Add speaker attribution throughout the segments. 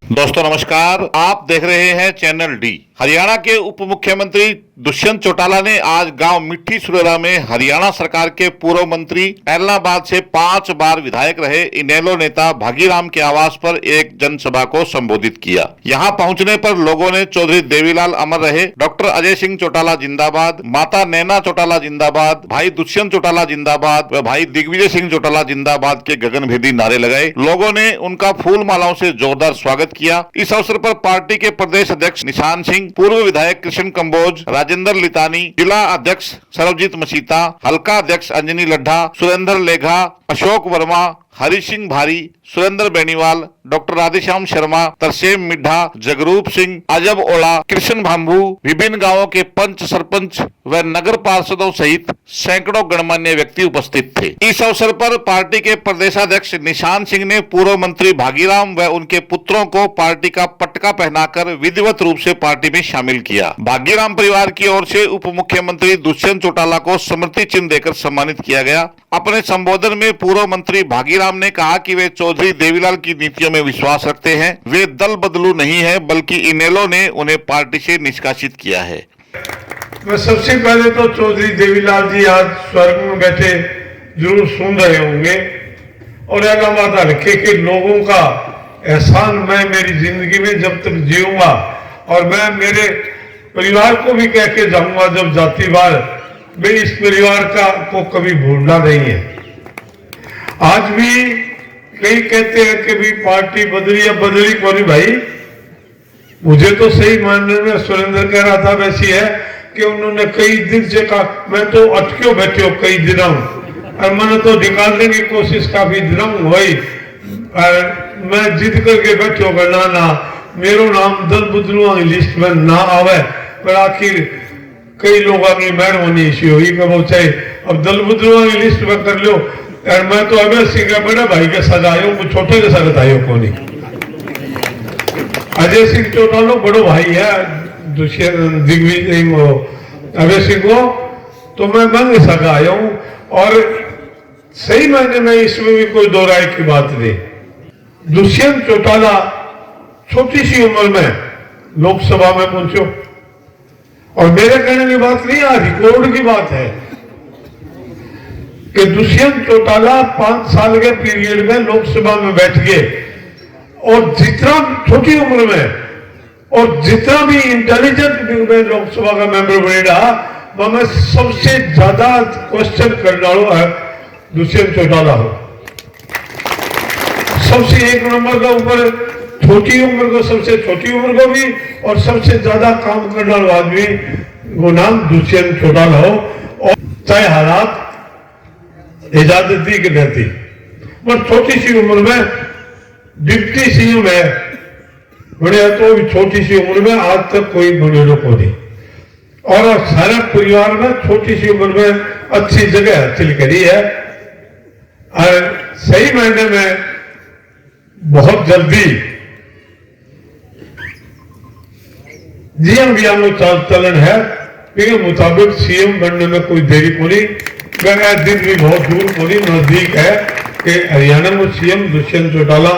Speaker 1: दोस्तों नमस्कार, आप देख रहे हैं चैनल डी। हरियाणा के उप मुख्यमंत्री दुष्यंत चौटाला ने आज गांव मिट्टी सुरेरा में हरियाणा सरकार के पूर्व मंत्री एलनाबाद से 5 बार विधायक रहे इनेलो नेता भागीराम के आवास पर एक जनसभा को संबोधित किया। यहां पहुंचने पर लोगों ने चौधरी देवीलाल अमर रहे, डॉक्टर अजय सिंह चौटाला जिंदाबाद, माता नैना चौटाला जिंदाबाद, भाई दुष्यंत चौटाला जिंदाबाद व भाई दिग्विजय सिंह चौटाला जिंदाबाद के गगनभेदी नारे लगाए। लोगों ने उनका फूल मालाओं से जोरदार स्वागत किया। इस अवसर पर पार्टी के प्रदेश अध्यक्ष निशान सिंह, पूर्व विधायक कृष्ण कंबोज, राजेंद्र लितानी, जिला अध्यक्ष सरबजीत मसीता, हल्का अध्यक्ष अंजनी लड्ढा, सुरेंद्र लेघा, अशोक वर्मा, हरि सिंह भारी, सुरेंद्र बेनीवाल, डॉक्टर राधेश्याम शर्मा, तरसेम मिड्ढा, जगरूप सिंह, अजब ओला, कृष्ण भांभू, विभिन्न गांवों के पंच, सरपंच व नगर पार्षदों सहित सैकड़ों गणमान्य व्यक्ति उपस्थित थे। इस अवसर पर पार्टी के प्रदेशाध्यक्ष निशान सिंह ने पूर्व मंत्री भागीराम व उनके पुत्रों को पार्टी का पटका पहनाकर विधिवत रूप से पार्टी में शामिल किया। भागीराम परिवार की ओर से उप मुख्यमंत्री दुष्यंत चौटाला को स्मृति चिन्ह देकर सम्मानित किया गया। अपने संबोधन में पूर्व मंत्री भागीराम ने कहा कि वे चौधरी देवीलाल की नीतियों में विश्वास रखते हैं। वे दल बदलू नहीं है, बल्कि इनेलो ने उन्हें पार्टी से निष्कासित किया है।
Speaker 2: मैं सबसे पहले तो चौधरी देवीलाल जी आज स्वर्ग में बैठे जरूर सुन रहे होंगे और इलाहाबाद हल्के के लोगों का एहसान मैं मेरी जिंदगी में जब तक जीऊंगा और मैं मेरे परिवार को भी कह के जाऊंगा जब जातिवार, मैं इस परिवार का को कभी भूलना नहीं है। आज भी कई कहते हैं कि भी पार्टी बदली या बदली कौन भाई, मुझे तो सही मानने में सुरेंद्र कह रहा था वैसी है कि उन्होंने कई दिन से कहा मैं तो अटक्यो बैठे हो कई दिनों और मैंने तो निकालने की कोशिश काफी दिनों हुई और मैं जिद करके बैठे हो ना मेरो नाम दल बदलुआ की लिस्ट में ना आवे, पर आखिर कई लोगों की मेहरबानी इसी हुई कि वो चाहे अब दल बदलुआ की लिस्ट में कर लो। और मैं तो अभय सिंह का बड़ा भाई के साथ आयो, वो छोटे के साथ आयो को नहीं। अजय सिंह चौटाला बड़ो भाई है दुष्यंत दिग्विजय अभय सिंह को, तो मैं मन के साथ आया हूं और सही मायने में इसमें भी कोई दो राय की बात नहीं। दुष्यंत चौटाला छोटी सी उम्र में लोकसभा में पहुंचो और मेरे कहने की बात नहीं, रिकॉर्ड की बात है कि दुष्यंत चौटाला 5 साल के पीरियड में लोकसभा में बैठ गए और जितना छोटी उम्र में और जितना भी इंटेलिजेंट में लोकसभा का मेंबर बने रहा, वह सबसे ज्यादा क्वेश्चन करने वाला है दुष्यंत चौटाला हो। सबसे एक नंबर का ऊपर छोटी उम्र को, सबसे छोटी उम्र को भी और सबसे ज्यादा काम करने वाला आदमी वो नाम दुष्यंत चौटाला हो। और चाहे हालात इजाजत दी कि नहीं थी, पर छोटी सी उम्र में डिप्टी सीएम है बने, तो भी छोटी सी उम्र में आज तक कोई बने को नहीं और सारे परिवार में छोटी सी उम्र में अच्छी जगह हासिल करी है और सही मायने में बहुत जल्दी जीएम भी चाल चलन है के मुताबिक सीएम बनने में कोई देरी को नहीं। वह दिन भी बहुत दूर को नहीं, नजदीक है कि हरियाणा में सीएम दुष्यंत चौटाला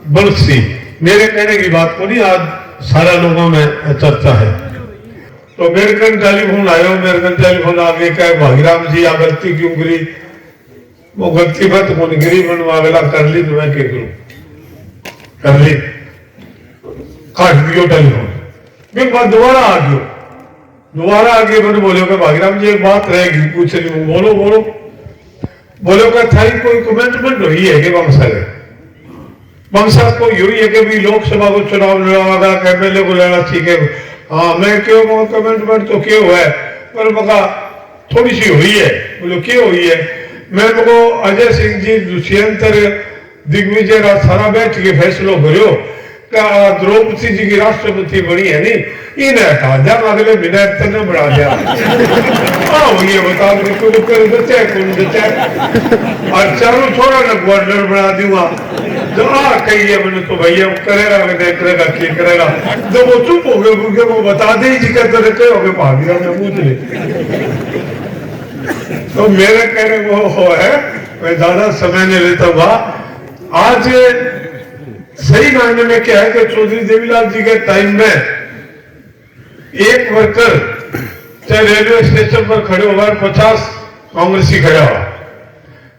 Speaker 2: बन सी। मेरे कहने की बात को नहीं, आज सारा लोगों में चर्चा है। तो मेरे कन टेलीफोन आयो, मेरे कन टेलीफोन आगे कहे भागीराम जी आ गलती क्यों करी, वो गलती मत कौन गिरी बनवा वेला कर ली तो मैं क्या करूं, कर ली काट दियो टेलीफोन। मैं बात दोबारा आ गयो, दोबारा आगे मैंने बोलो कि भागीराम जी एक बात रहेगी पूछ रही हूँ, बोलो बोलो। बोलो का थाई कोई कमेंटमेंट हुई है कि वंशा को यही है कि भी लोकसभा को चुनाव लड़ावा एमएलए को लड़ा ठीक है। हाँ मैं क्यों कमेंटमेंट तो क्यों है, पर मका थोड़ी सी हुई है। बोलो क्यों हुई है, मैं को अजय सिंह जी दुष्यंत दिग्विजय सारा बैठ के फैसलो करो द्रौपदी जी की राष्ट्रपति बनी है नहीं, इन्हें हटा दिया अगले महीने तक बढ़ा दिया। ये बता और चारों छोरा ने गवर्नर बना दूंगा जो कही है मैंने तो भैया करेगा नहीं करेगा क्या करेगा, जब वो चुप हो गए क्योंकि वो बता दे जी कहते रहे हो गए भागीराम ने पूछ ले। तो मेरे कहने को है मैं ज्यादा समय नहीं लेता हुआ। आज सही मायने में क्या है कि चौधरी देवीलाल जी के टाइम में एक वर्कर चाहे रेलवे स्टेशन पर खड़े हो 50 कांग्रेसी खड़ा हो,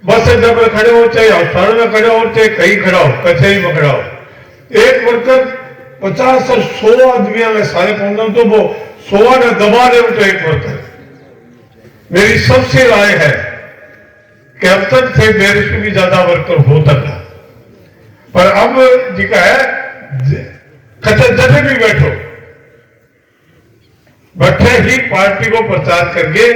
Speaker 2: बस अड्डे पर खड़े हो, चाहे अस्पताल में खड़े हो, चाहे कहीं खड़ा हो, कचहरी में खड़ा हो, एक वर्कर 50 और 100 आदमी में सारे कौन तो वो 100 ने दबा रहे हो तो एक वर्कर। मेरी सबसे राय है कि अब तक थे 150 भी ज्यादा वर्कर होता था, पर अब जी का है जैसे भी बैठे ही पार्टी को प्रचार करके।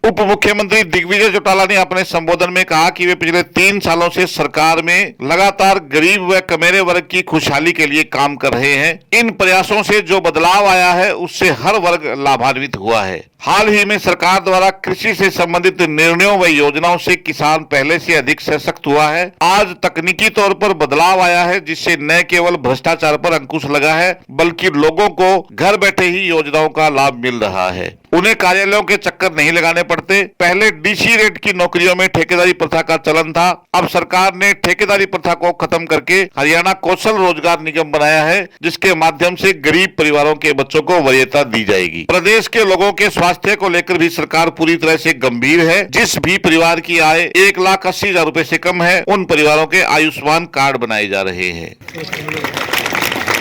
Speaker 1: उप मुख्यमंत्री दिग्विजय चौटाला ने अपने संबोधन में कहा कि वे पिछले 3 सालों से सरकार में लगातार गरीब व कमेरे वर्ग की खुशहाली के लिए काम कर रहे हैं। इन प्रयासों से जो बदलाव आया है उससे हर वर्ग लाभान्वित हुआ है। हाल ही में सरकार द्वारा कृषि से संबंधित निर्णयों व योजनाओं से किसान पहले से अधिक सशक्त हुआ है। आज तकनीकी तौर पर बदलाव आया है जिससे न केवल भ्रष्टाचार पर अंकुश लगा है बल्कि लोगों को घर बैठे ही योजनाओं का लाभ मिल रहा है। उन्हें कार्यालयों के चक्कर नहीं लगाने पड़ते। पहले डीसी रेट की नौकरियों में ठेकेदारी प्रथा का चलन था। अब सरकार ने ठेकेदारी प्रथा को खत्म करके हरियाणा कौशल रोजगार निगम बनाया है जिसके माध्यम से गरीब परिवारों के बच्चों को वरीयता दी जाएगी। प्रदेश के लोगों के स्वास्थ्य को लेकर भी सरकार पूरी तरह से गंभीर है। जिस भी परिवार की आय 1,80,000 रुपए से कम है उन परिवारों के आयुष्मान कार्ड बनाए जा रहे हैं।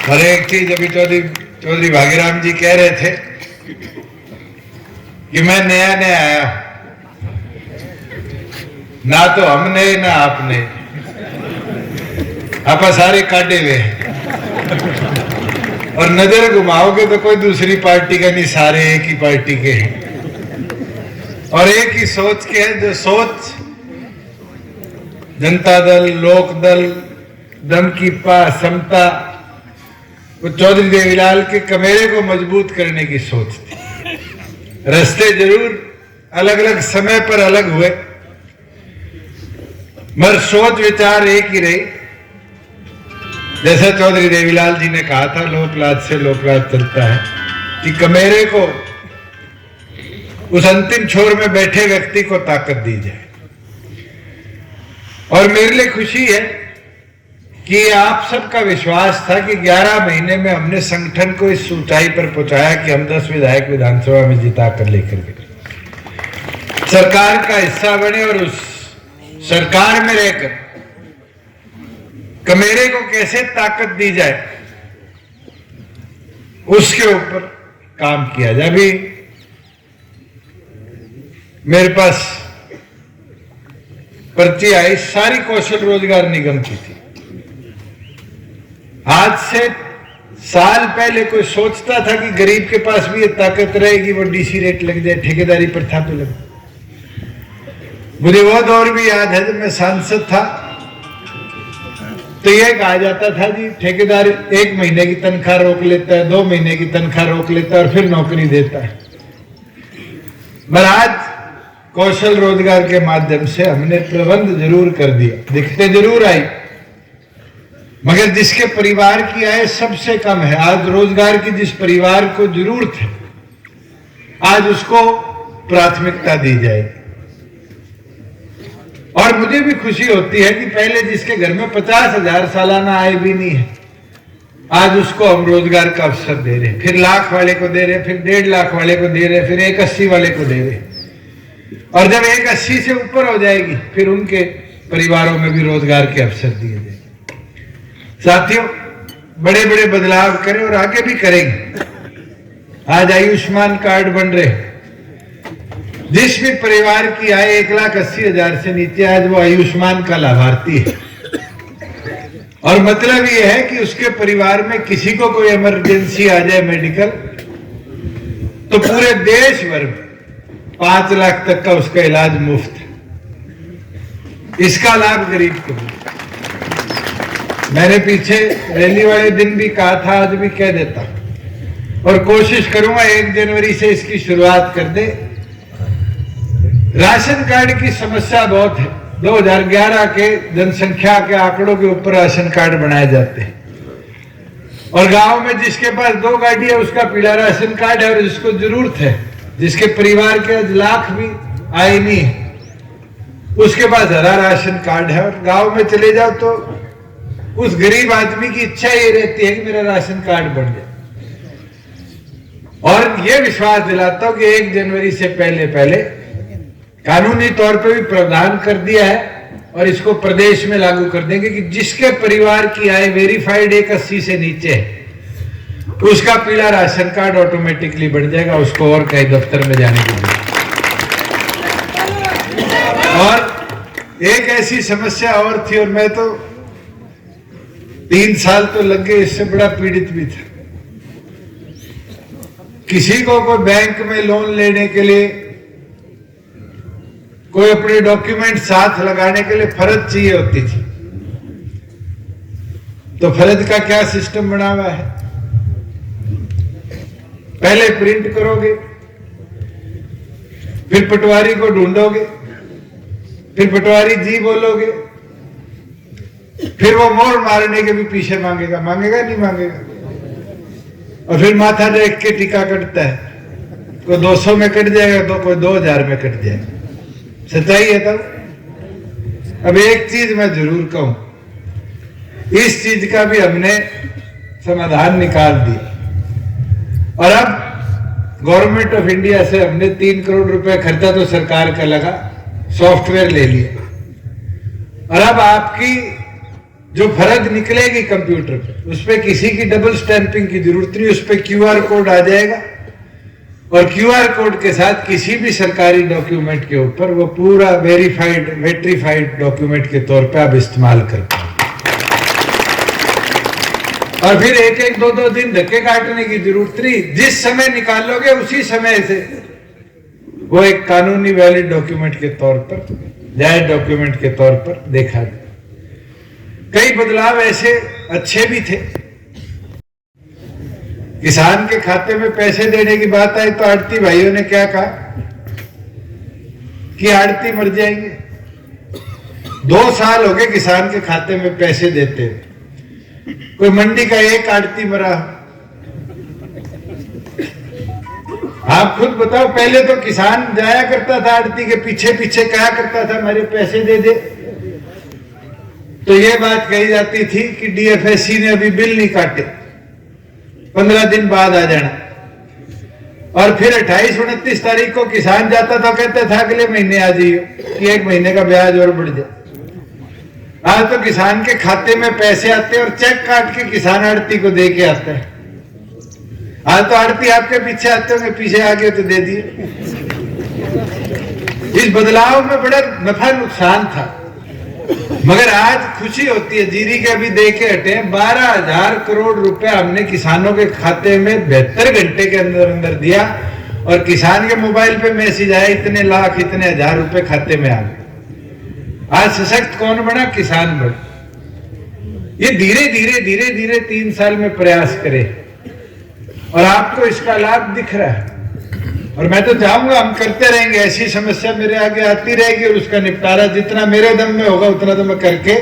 Speaker 3: और एक चीज अभी चौधरी भागीराम जी कह रहे थे कि मैं नया आया, ना तो हमने ना आपने, आप सारे काटे हुए और नजर घुमाओगे तो कोई दूसरी पार्टी का नहीं, सारे एक ही पार्टी के हैं और एक ही सोच के हैं। जो सोच जनता दल, लोक दल, दम की पा, समता, वो चौधरी देवीलाल के कमेरे को मजबूत करने की सोच थी। रास्ते जरूर अलग अलग समय पर अलग हुए मगर सोच विचार एक ही रही। जैसा चौधरी देवीलाल जी ने कहा था, लोकलाज से लोकराज चलता है, कि कमेरे को उस अंतिम छोर में बैठे व्यक्ति को ताकत दी जाए। और मेरे लिए खुशी है कि आप सबका विश्वास था कि 11 महीने में हमने संगठन को इस ऊंचाई पर पहुंचाया कि हम 10 विधायक विधानसभा में जिता कर लेकर गए, सरकार का हिस्सा बने और उस सरकार में रहकर कमेरे को कैसे ताकत दी जाए उसके ऊपर काम किया जाए। अभी मेरे पास पर्ची आई, सारी कौशल रोजगार निगम की थी। आज से साल पहले कोई सोचता था कि गरीब के पास भी ये ताकत रहेगी, वो डीसी रेट लग जाए, ठेकेदारी प्रथा पे लग। मुझे वो दौर भी याद है जब मैं सांसद था तो यह कहा जाता था जी ठेकेदार 1 महीने की तनख्वाह रोक लेता है, 2 महीने की तनख्वाह रोक लेता है और फिर नौकरी देता है। मगर आज कौशल रोजगार के माध्यम से हमने प्रबंध जरूर कर दिया, दिक्कतें जरूर आई मगर जिसके परिवार की आय सबसे कम है, आज रोजगार की जिस परिवार को जरूरत है आज उसको प्राथमिकता दी जाएगी। और मुझे भी खुशी होती है कि पहले जिसके घर में 50,000 सालाना आय भी नहीं है आज उसको हम रोजगार का अवसर दे रहे हैं, फिर लाख वाले को दे रहे हैं, फिर 1.5 लाख वाले को दे रहे हैं, फिर 180 वाले को दे रहे हैं। और जब 180 से ऊपर हो जाएगी फिर उनके परिवारों में भी रोजगार के अवसर दिए जाएंगे। साथियों, बड़े बड़े बदलाव करें और आगे भी करेंगे। आज आयुष्मान कार्ड बन रहे, जिस भी परिवार की आय 1,80,000 से नीचे आज वो आयुष्मान का लाभार्थी है। और मतलब ये है कि उसके परिवार में किसी को कोई इमरजेंसी आ जाए मेडिकल तो पूरे देश भर में 5 लाख तक का उसका इलाज मुफ्त है। इसका लाभ गरीब को। मैंने पीछे रैली वाले दिन भी कहा था, आज भी कह देता और कोशिश करूंगा 1 जनवरी से इसकी शुरुआत कर दे। राशन कार्ड की समस्या बहुत है। 2011 के जनसंख्या के आंकड़ों के ऊपर राशन कार्ड बनाए जाते हैं और गांव में जिसके पास 2 गाड़ी है उसका पीला राशन कार्ड है और जिसको जरूरत है, जिसके परिवार के लाख भी आय नहीं है उसके पास हरा राशन कार्ड है। और गांव में चले जाओ तो उस गरीब आदमी की इच्छा ये रहती है कि मेरा राशन कार्ड बन जाए। और ये विश्वास दिलाता हूं कि 1 जनवरी से पहले कानूनी तौर पे भी प्रावधान कर दिया है और इसको प्रदेश में लागू कर देंगे कि जिसके परिवार की आय वेरीफाइड 180 से नीचे है उसका पीला राशन कार्ड ऑटोमेटिकली बन जाएगा, उसको और कहीं दफ्तर में जाने की जरूरत। और एक ऐसी समस्या और थी, और मैं तो 3 साल तो लग गए, इससे बड़ा पीड़ित भी था। किसी को कोई बैंक में लोन लेने के लिए कोई अपने डॉक्यूमेंट साथ लगाने के लिए फर्ज चाहिए होती थी, तो फर्ज का क्या सिस्टम बना हुआ है? पहले प्रिंट करोगे, फिर पटवारी को ढूंढोगे, फिर पटवारी जी बोलोगे, फिर वो मोड़ मारने के भी पीछे मांगेगा नहीं मांगेगा, और फिर माथा देख के टीका कटता है, कोई 200 में कट जाएगा तो कोई 2000 में कट जाएगा। सच्चाई है तब। अब एक चीज मैं जरूर कहूं, इस चीज का भी हमने समाधान निकाल दिया और अब गवर्नमेंट ऑफ इंडिया से हमने 3 करोड़ रुपए, खर्चा तो सरकार का लगा, सॉफ्टवेयर ले लिया और अब आपकी जो फर्ज निकलेगी कंप्यूटर पे, उस पर किसी की डबल स्टैंपिंग की जरूरत नहीं, उस पर QR कोड आ जाएगा और QR कोड के साथ किसी भी सरकारी डॉक्यूमेंट के ऊपर वो पूरा वेरीफाइड डॉक्यूमेंट के तौर पे आप इस्तेमाल कर पाए। और फिर 1-2 दिन धक्के काटने की जरूरत नहीं, जिस समय निकालोगे उसी समय से वो एक कानूनी वैलिड डॉक्यूमेंट के तौर पर, जायज डॉक्यूमेंट के तौर पर देखा गया। कई बदलाव ऐसे अच्छे भी थे। किसान के खाते में पैसे देने की बात आई तो आड़ती भाइयों ने क्या कहा कि आड़ती मर जाएंगे। 2 साल हो गए किसान के खाते में पैसे देते, कोई मंडी का एक आड़ती मरा। आप खुद बताओ, पहले तो किसान जाया करता था आड़ती के पीछे पीछे, कहा करता था मेरे पैसे दे दे, तो यह बात कही जाती थी कि DFSC ने अभी बिल नहीं काटे, 15 दिन बाद आ जाना। और फिर 28-29 तारीख को किसान जाता था, कहता था अगले महीने आ जाइए कि 1 महीने का ब्याज और बढ़ जाए। आज तो किसान के खाते में पैसे आते हैं और चेक काट के किसान आड़ती को दे के आता है। आज तो आड़ती आपके पीछे आते होंगे, पीछे आगे तो दे दिए। इस बदलाव में बड़ा नफा नुकसान था, मगर आज खुशी होती है। जीरी के अभी दे के हटे 12,000 करोड़ रुपए हमने किसानों के खाते में 72 घंटे के अंदर अंदर दिया और किसान के मोबाइल पे मैसेज आया इतने लाख इतने हजार रुपए खाते में आ गए। आज सशक्त कौन बना? किसान बना। ये धीरे धीरे 3 साल में प्रयास करे और आपको इसका लाभ दिख रहा है। और मैं तो चाहूंगा हम करते रहेंगे, ऐसी समस्या मेरे आगे आती रहेगी और उसका निपटारा जितना मेरे दम में होगा उतना तो मैं करके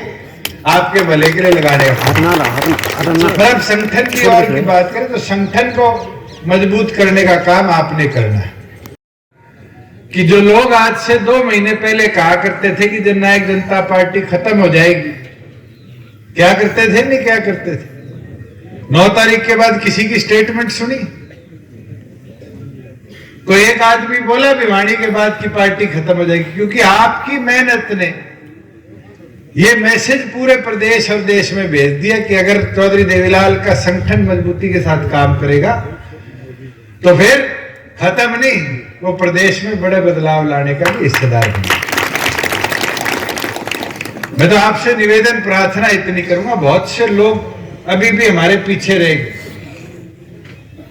Speaker 3: आपके भले के लिए लगाने का। अब संगठन की ओर की बात करें तो संगठन को मजबूत करने का काम आपने करना है। कि जो लोग आज से 2 महीने पहले कहा करते थे कि जननायक जनता पार्टी खत्म हो जाएगी, क्या करते थे? नहीं क्या करते थे? 9 तारीख के बाद किसी की स्टेटमेंट सुनी? कोई एक आदमी बोला भिवानी के बाद की पार्टी खत्म हो जाएगी? क्योंकि आपकी मेहनत ने ये मैसेज पूरे प्रदेश और देश में भेज दिया कि अगर चौधरी देवीलाल का संगठन मजबूती के साथ काम करेगा तो फिर खत्म नहीं, वो प्रदेश में बड़े बदलाव लाने का भी हिस्सेदार बनेगा। मैं तो आपसे निवेदन प्रार्थना इतनी करूंगा, बहुत से लोग अभी भी हमारे पीछे रह गए।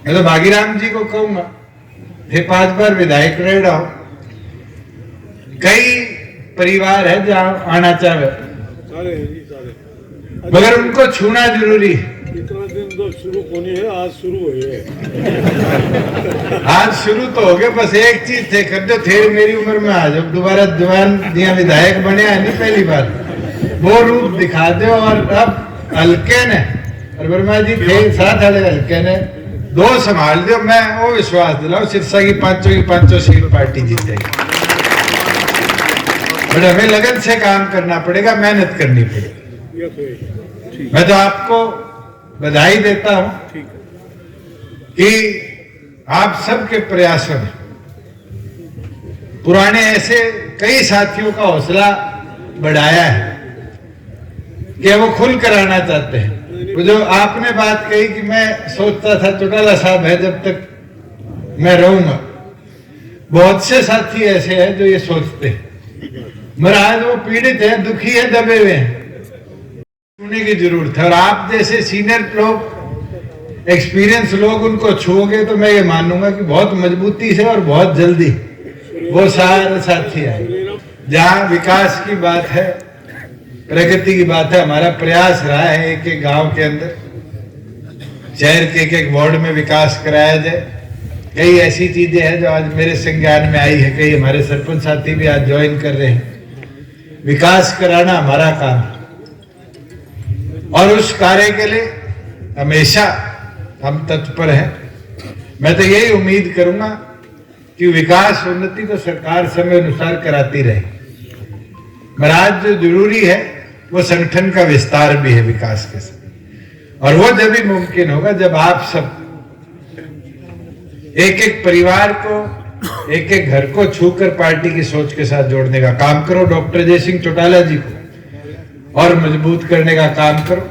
Speaker 3: मैं तो भागीराम जी को कहूंगा, फिर 5 बार विधायक रह रहा हो, कई परिवार है जहां आना चाहे मगर उनको छूना जरूरी है।
Speaker 2: इतना दिन तो शुरू होनी है, आज शुरू हुई है।
Speaker 3: आज शुरू तो हो गया, बस एक चीज थे कर जो थे मेरी उम्र में आ जाओ, दोबारा जवान दिया विधायक बने है नहीं पहली बार, वो रूप दिखा दो। और अब हल्के ने और वर्मा जी थे साथ वाले हल्के ने 2 संभाल दो, मैं वो विश्वास दिलाऊं सिरसा की 5 सीट पार्टी जीतेगी। बट हमें लगन से काम करना पड़ेगा, मेहनत करनी पड़ेगी। मैं तो आपको बधाई देता हूं कि आप सबके प्रयासों में पुराने ऐसे कई साथियों का हौसला बढ़ाया है कि वो खुल कर आना चाहते हैं। वो जो आपने बात कही कि मैं सोचता था चौटाला साहब है जब तक मैं रहूंगा, बहुत से साथी ऐसे हैं जो ये सोचते हैं, मगर आज वो पीड़ित है, दुखी है, दबे हुए हैं, छूने की जरूरत है। और आप जैसे सीनियर लोग, एक्सपीरियंस लोग उनको छूओगे तो मैं ये मानूंगा कि बहुत मजबूती से और बहुत जल्दी वो सारे साथी आए। जहां विकास की बात है, प्रगति की बात है, हमारा प्रयास रहा है एक एक गांव के अंदर, शहर के एक एक वार्ड में विकास कराया जाए। कई ऐसी चीजें हैं जो आज मेरे संज्ञान में आई है, कई हमारे सरपंच साथी भी आज ज्वाइन कर रहे हैं। विकास कराना हमारा काम है और उस कार्य के लिए हमेशा हम तत्पर हैं। मैं तो यही उम्मीद करूंगा कि विकास उन्नति तो सरकार समय अनुसार कराती रहे, मगर आज जो जरूरी है वो संगठन का विस्तार भी है विकास के साथ। और वो जब भी मुमकिन होगा जब आप सब एक एक परिवार को, एक एक घर को छूकर पार्टी की सोच के साथ जोड़ने का काम करो। डॉक्टर जय सिंह चौटाला जी को और मजबूत करने का काम करो।